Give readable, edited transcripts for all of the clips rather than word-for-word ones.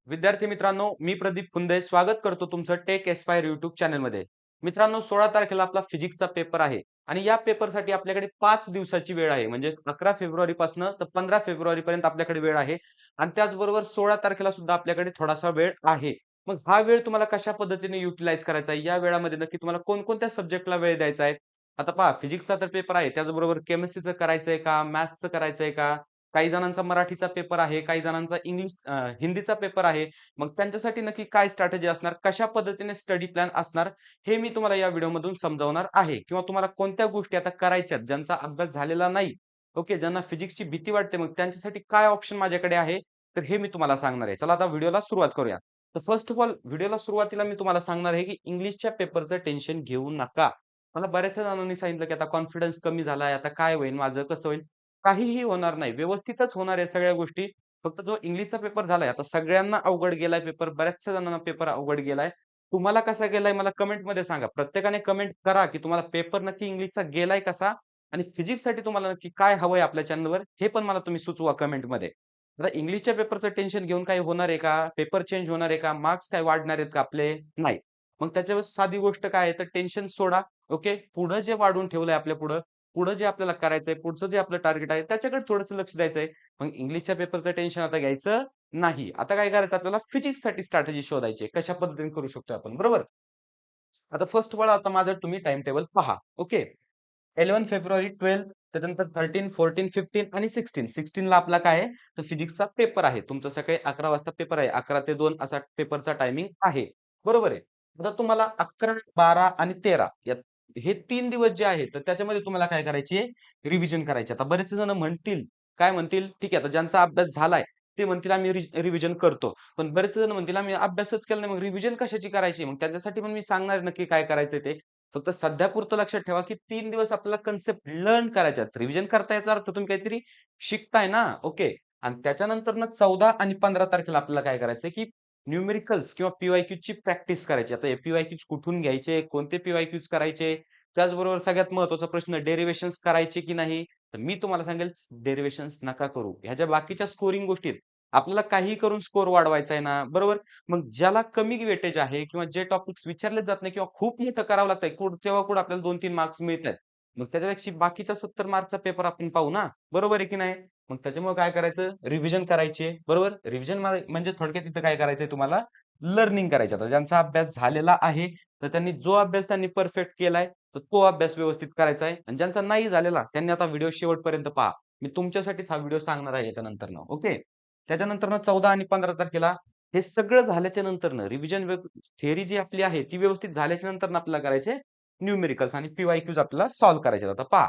विद्यार्थी मित्रांनो, मी प्रदीप फुंदे स्वागत करतो तुमचं टेक एस्पायर YouTube चॅनलमध्ये. मित्रांनो, 16 तारखेला आपला फिजिक्सचा पेपर आहे आणि या पेपरसाठी आपल्याकडे 5 दिवसाची वेळ आहे. म्हणजे 11 फेब्रुवारीपासून तर 15 फेब्रुवारीपर्यंत आपल्याकडे वेळ आहे आणि त्याचबरोबर 16 तारखेला सुद्धा आपल्याकडे थोडासा वेळ आहे. मग हा वेळ तुम्हाला कशा पद्धतीने युटिलाइज करायचा आहे? या वेळामध्ये नक्की तुम्हाला कोणकोणत्या सब्जेक्टला वेळ द्यायचा आहे? आता पहा, फिजिक्सचा तर पेपर आहे, त्याचबरोबर केमिस्ट्रीचं करायचंय का? मॅथ्सचं करायचंय का? काही जणांचा मराठीचा पेपर आहे, काही जणांचा हिंदीचा पेपर आहे. मग त्यांच्यासाठी नक्की काय स्ट्रॅटेजी असणार, कशा पद्धतीने स्टडी प्लॅन असणार, हे मी तुम्हाला या व्हिडिओमधून समजावणार आहे. किंवा तुम्हाला कोणत्या गोष्टी आता करायच्यात, ज्यांचा अभ्यास झालेला नाही, ओके, ज्यांना फिजिक्सची भीती वाटते, मग त्यांच्यासाठी काय ऑप्शन माझ्याकडे आहे, तर हे मी तुम्हाला सांगणार आहे. चला आता व्हिडिओला सुरुवात करूया. तर फर्स्ट ऑफ ऑल व्हिडिओला सुरुवातीला मी तुम्हाला सांगणार आहे, की इंग्लिशच्या पेपरचं टेन्शन घेऊ नका. मला बऱ्याचशा जणांनी सांगितलं, की आता कॉन्फिडन्स कमी झालाय, आता काय होईल माझं, कसं होईल? काहीही होणार नाही. व्यवस्थितच होणार आहे सगळ्या गोष्टी. फक्त जो इंग्लिशचा पेपर झालाय, आता सगळ्यांना अवघड गेलाय पेपर, बऱ्याचशा जणांना पेपर अवघड गेलाय. तुम्हाला कसा गेलाय मला कमेंटमध्ये सांगा. प्रत्येकाने कमेंट करा, की तुम्हाला पेपर नक्की इंग्लिशचा गेलाय कसा? आणि फिजिक्ससाठी तुम्हाला नक्की काय हवंय आपल्या चॅनलवर, हे पण मला तुम्ही सुचवा कमेंटमध्ये. आता इंग्लिशच्या पेपरचं टेन्शन घेऊन काही होणार आहे का? पेपर चेंज होणार आहे का? मार्क्स काय वाढणार आहेत का आपले? नाही. मग त्याच्यावर साधी गोष्ट काय आहे, तर टेन्शन सोडा. ओके. पुढं जे वाढून ठेवलंय आपल्या पुढं, पुढं जे आपल्याला करायचंय, पुढचं जे आपलं टार्गेट आहे, त्याच्याकडे थोडंसं लक्ष द्यायचंय. मग इंग्लिशच्या पेपरचं टेन्शन आता घ्यायचं नाही. आता काय करायचं आपल्याला फिजिक्ससाठी स्ट्रॅटेजी शोधायची आहे. कशा पद्धतीने करू शकतो आपण, बरोबर? आता फर्स्ट ऑफ ऑल आता माझं तुम्ही टाईम टेबल पहा. ओके. 11 फेब्रुवारी, 12 त्याच्यानंतर 13, 14, 15 आणि 16. 16 ला आपला काय आहे, तर फिजिक्सचा पेपर आहे. तुमचा सकाळी 11 वाजता पेपर आहे. 11 ते 2 असा पेपरचा टायमिंग आहे. बरोबर आहे. आता तुम्हाला 11, 12 आणि 13 या हे 3 दिवस जे आहेत, तर त्याच्यामध्ये तुम्हाला काय करायची आहे, रिव्हिजन करायची. आता बरेच जण म्हणतील, काय म्हणतील, ठीक आहे, आता ज्यांचा अभ्यास झालाय, ते म्हणतील आम्ही रिव्हिजन करतो. पण बरेच जण म्हणतील आम्ही अभ्यासच केला नाही, मग रिव्हिजन कशाची करायची? मग त्याच्यासाठी पण मी सांगणार आहे नक्की काय करायचंय ते. फक्त सध्यापुरतं लक्षात ठेवा, की 3 दिवस आपल्याला कन्सेप्ट लर्न करायच्या आहेत. रिव्हिजन करता याचा अर्थ तुम्ही काहीतरी शिकताय ना, ओके. आणि त्याच्यानंतरनं 14 आणि 15 तारखेला आपल्याला काय करायचंय, की न्यूमेरिकल्स किंवा पी-वाय-क्यूची प्रॅक्टिस करायची. आता हे पी-वाय-क्यूज कुठून घ्यायचे, कोणते पी-वाय-क्यूज करायचे, त्याचबरोबर सगळ्यात महत्त्वाचा प्रश्न डेरिव्हेशन्स करायचे की नाही? तर मी तुम्हाला सांगेल डेरिव्हेशन्स नका करू. ह्या ज्या बाकीच्या स्कोरिंग गोष्टी आहेत, आपल्याला काहीही करून स्कोर वाढवायचा आहे ना, बरोबर? मग ज्याला कमी वेटेज आहे किंवा जे टॉपिक्स विचारलेच जात नाही किंवा खूप मोठं करावं लागतंय, तेव्हा कुठं आपल्याला 2-3 मार्क्स मिळतायत. मग त्याच्यापेक्षा बाकीच्या 70 मार्कचा पेपर आपण पाहू ना, बरोबर आहे की नाही? मग त्याच्यामुळे काय करायचं, रिव्हिजन करायची आहे, बरोबर? रिव्हिजन म्हणजे थोडक्यात इथं काय करायचंय तुम्हाला, लर्निंग करायची. आता ज्यांचा अभ्यास झालेला आहे, तर त्यांनी जो अभ्यास त्यांनी परफेक्ट केलाय, तर तो अभ्यास व्यवस्थित करायचा आहे आणि ज्यांचा नाही झालेला, त्यांनी आता व्हिडिओ शेवटपर्यंत पहा. मी तुमच्यासाठीच हा व्हिडिओ सांगणार आहे याच्यानंतरनं, ओके? त्याच्यानंतरनं 14 आणि 15 तारखेला हे सगळं झाल्याच्या नंतरनं रिव्हिजन थिअरी जी आपली आहे, ती व्यवस्थित झाल्याच्या नंतर आपल्याला करायचे न्यूमेरिकल्स आणि पी-वाय-क्यूज आपल्याला सॉल्व्ह करायचे आहेत. आता पहा,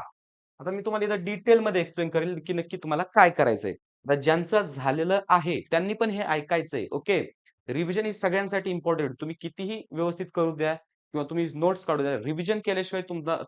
आता मी तुम्हाला इथं डिटेलमध्ये एक्सप्लेन करेल, की नक्की तुम्हाला काय करायचंय. आता ज्यांचं झालेलं आहे, त्यांनी पण हे ऐकायचंय, ओके. रिव्हिजन ही सगळ्यांसाठी इम्पोर्टंट. तुम्ही कितीही व्यवस्थित करू द्या किंवा तुम्ही नोट्स काढू द्या. रिव्हिजन केल्याशिवाय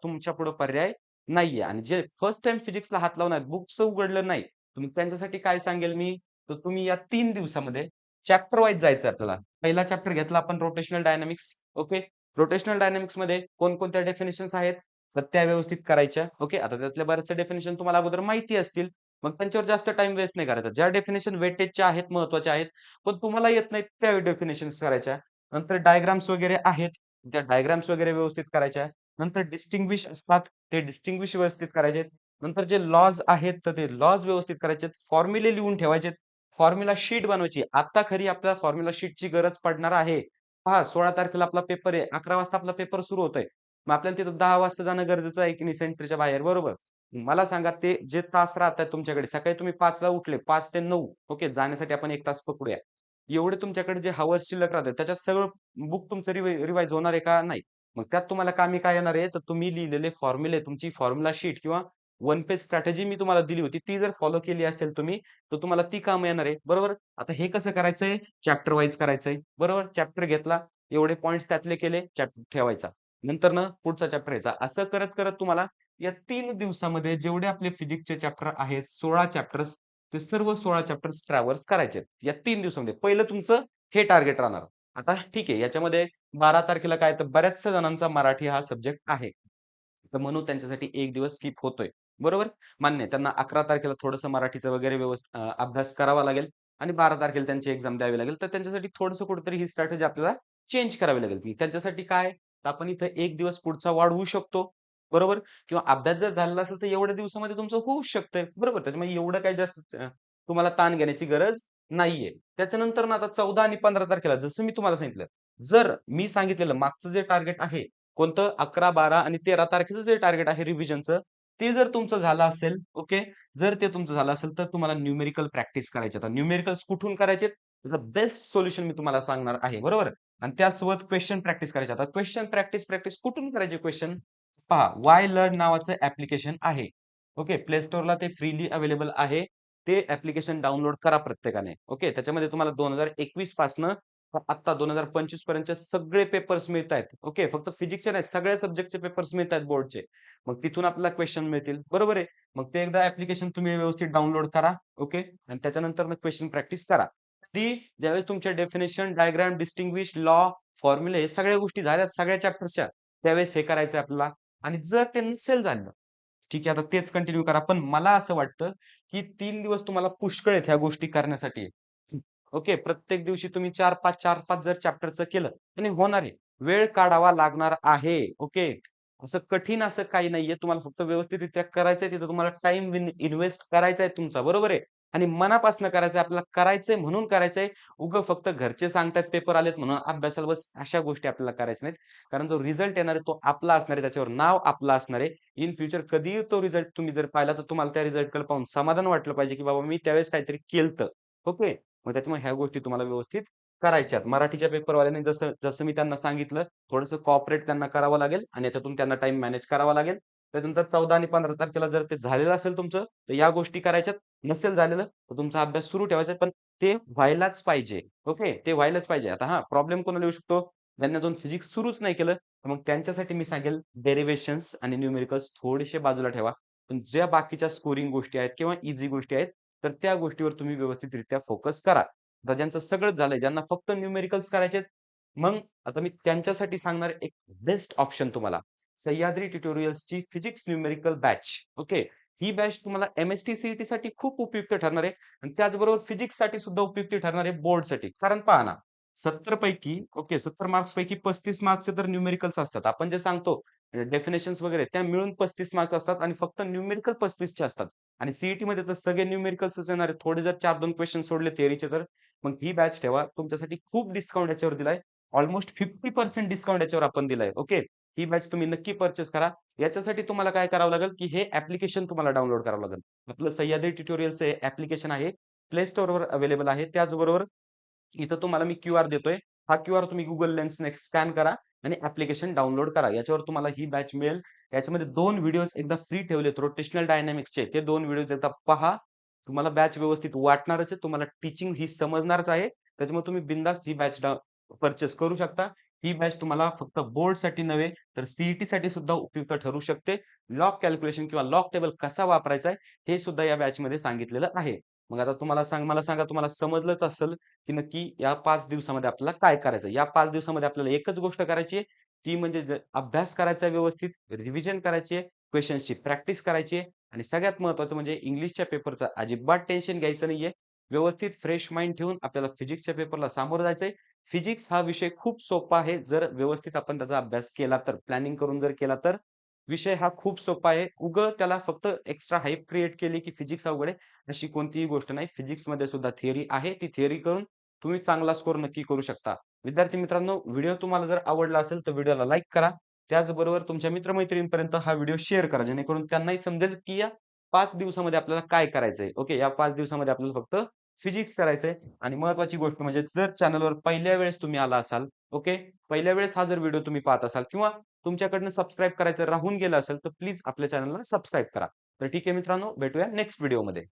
तुमच्या पुढे पर्याय नाहीये आणि जे फर्स्ट टाईम फिजिक्सला हात लावणार, बुक्स उघडलं नाही, त्यांच्यासाठी काय सांगेल मी, तर तुम्ही या 3 दिवसामध्ये चॅप्टर वाईज जायचं आपल्याला. पहिला चॅप्टर घेतला आपण रोटेशनल डायनामिक्स, ओके. रोटेशनल डायनामिक्समध्ये कोणकोणत्या डेफिनिशन्स आहेत, तर त्या व्यवस्थित करायच्या, ओके. आता त्यातल्या बऱ्याचशा डेफिनिशन तुम्हाला अगोदर माहिती असतील. मग त्यांच्यावर जास्त टाईम वेस्ट नाही करायचा. ज्या डेफिनिशन वेटेजच्या आहेत, महत्त्वाच्या आहेत, पण तुम्हाला येत नाहीत त्या डेफिनिशन्स करायच्या. नंतर डायग्राम्स वगैरे आहेत, त्या डायग्राम्स वगैरे व्यवस्थित करायच्या. नंतर डिस्टिंग्विश असतात, ते डिस्टिंग्विश व्यवस्थित करायचे. नंतर जे लॉज आहेत, तर ते लॉज व्यवस्थित करायचे. फॉर्म्युले लिहून ठेवायचे. फॉर्म्युला शीट बनवायची. आता खरी आपल्याला फॉर्म्युला शीटची गरज पडणार आहे. पहा, 16 तारखेला आपला पेपर आहे. 11 वाजता आपला पेपर सुरू होतोय. मग आपल्याला तिथं 10 वाजता जाणं गरजेचं आहे की नाही सेंटरच्या बाहेर, बरोबर? मला सांगा, ते जे तास राहतात तुमच्याकडे, सकाळी तुम्ही 5 ला उठले, 5 ते 9, ओके, जाण्यासाठी आपण 1 तास पकडूया. एवढे तुमच्याकडे जे हवर्स शिल्लक राहतात, त्याच्यात सगळं बुक तुमचं रिवाईज होणार आहे का? नाही. मग त्यात तुम्हाला कामी काय येणार आहे, तर तुम्ही लिहिलेले फॉर्म्युले, तुमची फॉर्म्युला शीट किंवा वन पेज स्ट्रॅटेजी मी तुम्हाला दिली होती, ती जर फॉलो केली असेल तुम्ही, तर तुम्हाला ती कामं येणार आहे, बरोबर? आता हे कसं करायचंय? चॅप्टर वाईज करायचंय, बरोबर? चॅप्टर घेतला, एवढे पॉइंट्स त्यातले केले, चॅप्टर ठेवायचा. नंतर ना पुढचा चॅप्टर घ्यायचा. असं करत-करत तुम्हाला या 3 दिवसामध्ये जेवढे आपले फिजिक्सचे चॅप्टर आहेत, 16 चॅप्टर्स, ते सर्व 16 चॅप्टर्स ट्रॅव्हर्स करायचे आहेत. या 3 दिवसामध्ये. पहिलं तुमचं हे टार्गेट राहणार. आता ठीक आहे, याच्यामध्ये 12 तारखेला काय, तर बऱ्याचशा जणांचा मराठी हा सब्जेक्ट आहे. तर म्हणून त्यांच्यासाठी 1 दिवस स्किप होतोय. बरोबर? मान्य आहे. त्यांना 11 तारखेला थोडंसं मराठीचं वगैरे अभ्यास करावा लागेल आणि 12 तारखेला त्यांची एक्झाम द्यावी लागेल. तर त्यांच्यासाठी थोडंसं कुठेतरी ही स्ट्रॅटेजी आपल्याला चेंज करावी लागेल. की त्यांच्यासाठी काय, तर आपण इथं 1 दिवस पुढचा वाढवू शकतो. बरोबर? किंवा अभ्यास जर झालेला असेल, तर एवढ्या दिवसामध्ये तुमचं होऊच शकतंय. बरोबर? त्याच्यामुळे एवढं काही जास्त तुम्हाला ताण घेण्याची गरज नाहीये. त्याच्यानंतर ना आता 14 आणि 15 तारखेला जसं मी तुम्हाला सांगितलं, जर मी सांगितलेलं मागचं जे टार्गेट आहे, कोणतं 11, 12 आणि 13 तारखेचं जे टार्गेट आहे रिव्हिजनचं, ते जर तुमचं झालं असेल, ओके. जर ते तुमचं झालं असेल, तर तुम्हाला न्यूमेरिकल प्रॅक्टिस करायची. आता न्यूमेरिकल्स कुठून करायचे? त्याचं बेस्ट सोल्युशन मी तुम्हाला सांगणार आहे, बरोबर? आणि त्यासोबत क्वेशन प्रॅक्टिस करायची. आता क्वेशन प्रॅक्टिस कुठून करायची क्वेशन? पहा, वाय लर्न नावाचं ॲप्लिकेशन आहे. ओके. प्ले स्टोअरला ते फ्रीली अवेलेबल आहे. ते ॲप्लिकेशन डाउनलोड करा प्रत्येकाने. ओके. त्याच्यामध्ये तुम्हाला 2021 पासनं आत्ता 2025 पर्यंतचे सगळे पेपर्स मिळतायत. ओके. फक्त फिजिक्सचे नाहीत, सगळ्या सब्जेक्टचे पेपर्स मिळतायत बोर्डचे. मग तिथून आपल्याला क्वेशन मिळतील. बरोबर आहे. मग ते एकदा ॲप्लिकेशन तुम्ही व्यवस्थित डाउनलोड करा. ओके. आणि त्याच्यानंतर मग क्वेशन प्रॅक्टिस करा. ती ज्यावेळेस तुमच्या डेफिनिशन, डायग्राम, डिस्टिंग्विश, लॉ, फॉर्म्युले हे सगळ्या गोष्टी झाल्यात सगळ्या चॅप्टर्सच्या, त्यावेळेस हे करायचंय आपल्याला. आणि जर ते नसेल झालं, ठीक आहे, आता तेच कंटिन्यू करा. पण मला असं वाटतं, की 3 दिवस तुम्हाला पुष्कळ आहेत ह्या गोष्टी करण्यासाठी. ओके. प्रत्येक दिवशी तुम्ही 4-5, 4-5 जर चॅप्टरचं केलं आणि होणार आहे. वेळ काढावा लागणार आहे. ओके. असं कठीण असं काही नाहीये. तुम्हाला फक्त व्यवस्थितरित्या करायचंय. तिथं तुम्हाला टाईम इन्व्हेस्ट करायचा आहे तुमचा. बरोबर आहे. आणि मनापासून करायचंय. आपल्याला करायचंय म्हणून करायचंय. उगं फक्त घरचे सांगतायत पेपर आलेत म्हणून अभ्यासाला बस, अशा गोष्टी आपल्याला करायच्या नाहीत. कारण जो रिझल्ट येणार आहे तो आपला असणार आहे. त्याच्यावर नाव आपलं असणार आहे. इन फ्युचर कधीही तो रिझल्ट तुम्ही जर पाहिला, तर तुम्हाला त्या रिझल्टकडे पाहून समाधान वाटलं पाहिजे, की बाबा मी त्यावेळेस काहीतरी केलतं. ओके. मग त्याच्यामुळे ह्या गोष्टी तुम्हाला व्यवस्थित करायच्यात. मराठीच्या पेपरवाल्याने जसं जसं मी त्यांना सांगितलं, थोडंसं कोऑपरेट त्यांना करावं लागेल आणि याच्यातून त्यांना टाईम मॅनेज करावा लागेल. त्याच्यानंतर 14 आणि 15 तारखेला जर ते झालेलं असेल तुमचं, तर या गोष्टी करायच्यात. नसेल झालेलं, तर तुमचा अभ्यास सुरू ठेवायचा. पण ते व्हायलाच पाहिजे. ओके. ते व्हायलाच पाहिजे. आता हां, प्रॉब्लेम कोणाला येऊ शकतो? ज्यांनी अजून फिजिक्स सुरूच नाही केलं, तर मग त्यांच्यासाठी मी सांगेल डेरिव्हेशन्स आणि न्यूमेरिकल्स थोडेसे बाजूला ठेवा. पण ज्या बाकीच्या स्कोरिंग गोष्टी आहेत किंवा ईझी गोष्टी आहेत, तर त्या गोष्टीवर तुम्ही व्यवस्थितरित्या फोकस करा. आता ज्यांचं सगळंच झालंय, ज्यांना फक्त न्यूमेरिकल्स करायचेत, मग आता मी त्यांच्यासाठी सांगणार एक बेस्ट ऑप्शन तुम्हाला. सह्याद्री ट्युटोरियल्सची फिजिक्स न्यूमेरिकल बॅच. ओके. ही बॅच तुम्हाला एम-एस-टी, सी-ई-टीसाठी खूप उपयुक्त ठरणार आहे आणि त्याचबरोबर फिजिक्ससाठी सुद्धा उपयुक्त ठरणार आहे बोर्डसाठी. कारण पहा ना, 70 पैकी ओके 70 मार्क्सपैकी 35 मार्क्सचे तर न्यूमेरिकल्स असतात. आपण जे सांगतो डेफिनेशन्स वगैरे त्या मिळून 35 मार्क्स असतात आणि फक्त न्यूमेरिकल 35 चे असतात. आणि सी-ई-टीमध्ये तर सगळे न्यूमेरिकल्सच येणार आहेत. थोडे जर 4-2 क्वेशन सोडले थिअरीचे तर मग ही बॅच ठेवा. तुमच्यासाठी खूप डिस्काउंट याच्यावर दिलाय. अल्मोस्ट 50% डिस्काउंट याच्यावर आपण दिलाय. ओके. ही बॅच तुम्ही नक्की पर्चेस करा. याच्यासाठी तुम्हाला काय करावं लागेल, की हे ॲप्लिकेशन तुम्हाला डाउनलोड करावं लागेल. आपलं सह्याद्री ट्युटोरियल्सचं हे ॲप्लिकेशन आहे. प्ले स्टोअरवर अवेलेबल आहे. त्याचबरोबर इथं तुम्हाला मी क्यूआर देतोय. हा क्यूआर तुम्ही Google लेन्सने स्कॅन करा आणि ॲप्लिकेशन डाउनलोड करा. याच्यावर तुम्हाला ही बॅच मिळेल. याच्यामध्ये 2 व्हिडिओज एकदा फ्री ठेवलेत रोटेशनल डायनॅमिक्सचे. ते 2 व्हिडिओज एकदा पहा. तुम्हाला बॅच व्यवस्थित वाटणारच आहे. तुम्हाला टीचिंग ही समजणारच आहे. त्याच्यामुळे तुम्ही बिनधास्त ही बॅच पर्चेस करू शकता. ही बॅच तुम्हाला फक्त बोर्डसाठी नव्हे, तर सी सुद्धा उपयुक्त ठरू शकते. लॉग कॅल्क्युलेशन किंवा लॉग टेबल कसा वापरायचा आहे, हे सुद्धा या बॅचमध्ये सांगितलेलं आहे. मग आता मला सांगा तुम्हाला समजलंच असेल, की नक्की या 5 दिवसामध्ये आपल्याला काय करायचं? या 5 दिवसामध्ये आपल्याला एकच गोष्ट करायची आहे, ती म्हणजे अभ्यास करायचा आहे व्यवस्थित, रिव्हिजन करायची आहे, क्वेशन्सची प्रॅक्टिस करायची आहे आणि सगळ्यात महत्त्वाचं म्हणजे इंग्लिशच्या पेपरचं अजिबात टेन्शन घ्यायचं नाहीये. व्यवस्थित फ्रेश माइंड ठेवून आपल्याला फिजिक्सच्या पेपरला सामोरं जायचंय. फिजिक्स हा विषय खूप सोपा आहे. जर व्यवस्थित आपण त्याचा अभ्यास केला तर, प्लॅनिंग करून जर केला तर, विषय हा खूप सोपा आहे. त्याला फक्त एक्स्ट्रा हाइप क्रिएट केली, की फिजिक्स अवघड आहे, अशी कोणतीही गोष्ट नाही. फिजिक्समध्ये सुद्धा थिअरी आहे. ती थिअरी करून तुम्ही चांगला स्कोर नक्की करू शकता. विद्यार्थी मित्रांनो, व्हिडिओ तुम्हाला जर आवडला असेल, तर व्हिडिओला लाईक करा. त्याचबरोबर तुमच्या मित्र-मैत्रिणींपर्यंत हा व्हिडिओ शेअर करा. जेणेकरून त्यांनाही समजेल, की या 5 दिवसामध्ये आपल्याला काय करायचंय. ओके. या 5 दिवसामध्ये आपल्याला फक्त फिजिक्स करायचंय आणि महत्त्वाची गोष्ट म्हणजे जर चॅनलवर पहिल्या वेळेस तुम्ही आला असाल, ओके. पहिल्या वेळेस हा जर व्हिडिओ तुम्ही पाहत असाल किंवा तुमच्याकडनं सबस्क्राईब करायचं राहून गेलं असेल, तर प्लीज आपल्या चॅनलला सबस्क्राईब करा. तर ठीक आहे मित्रांनो, भेटूया नेक्स्ट व्हिडिओमध्ये.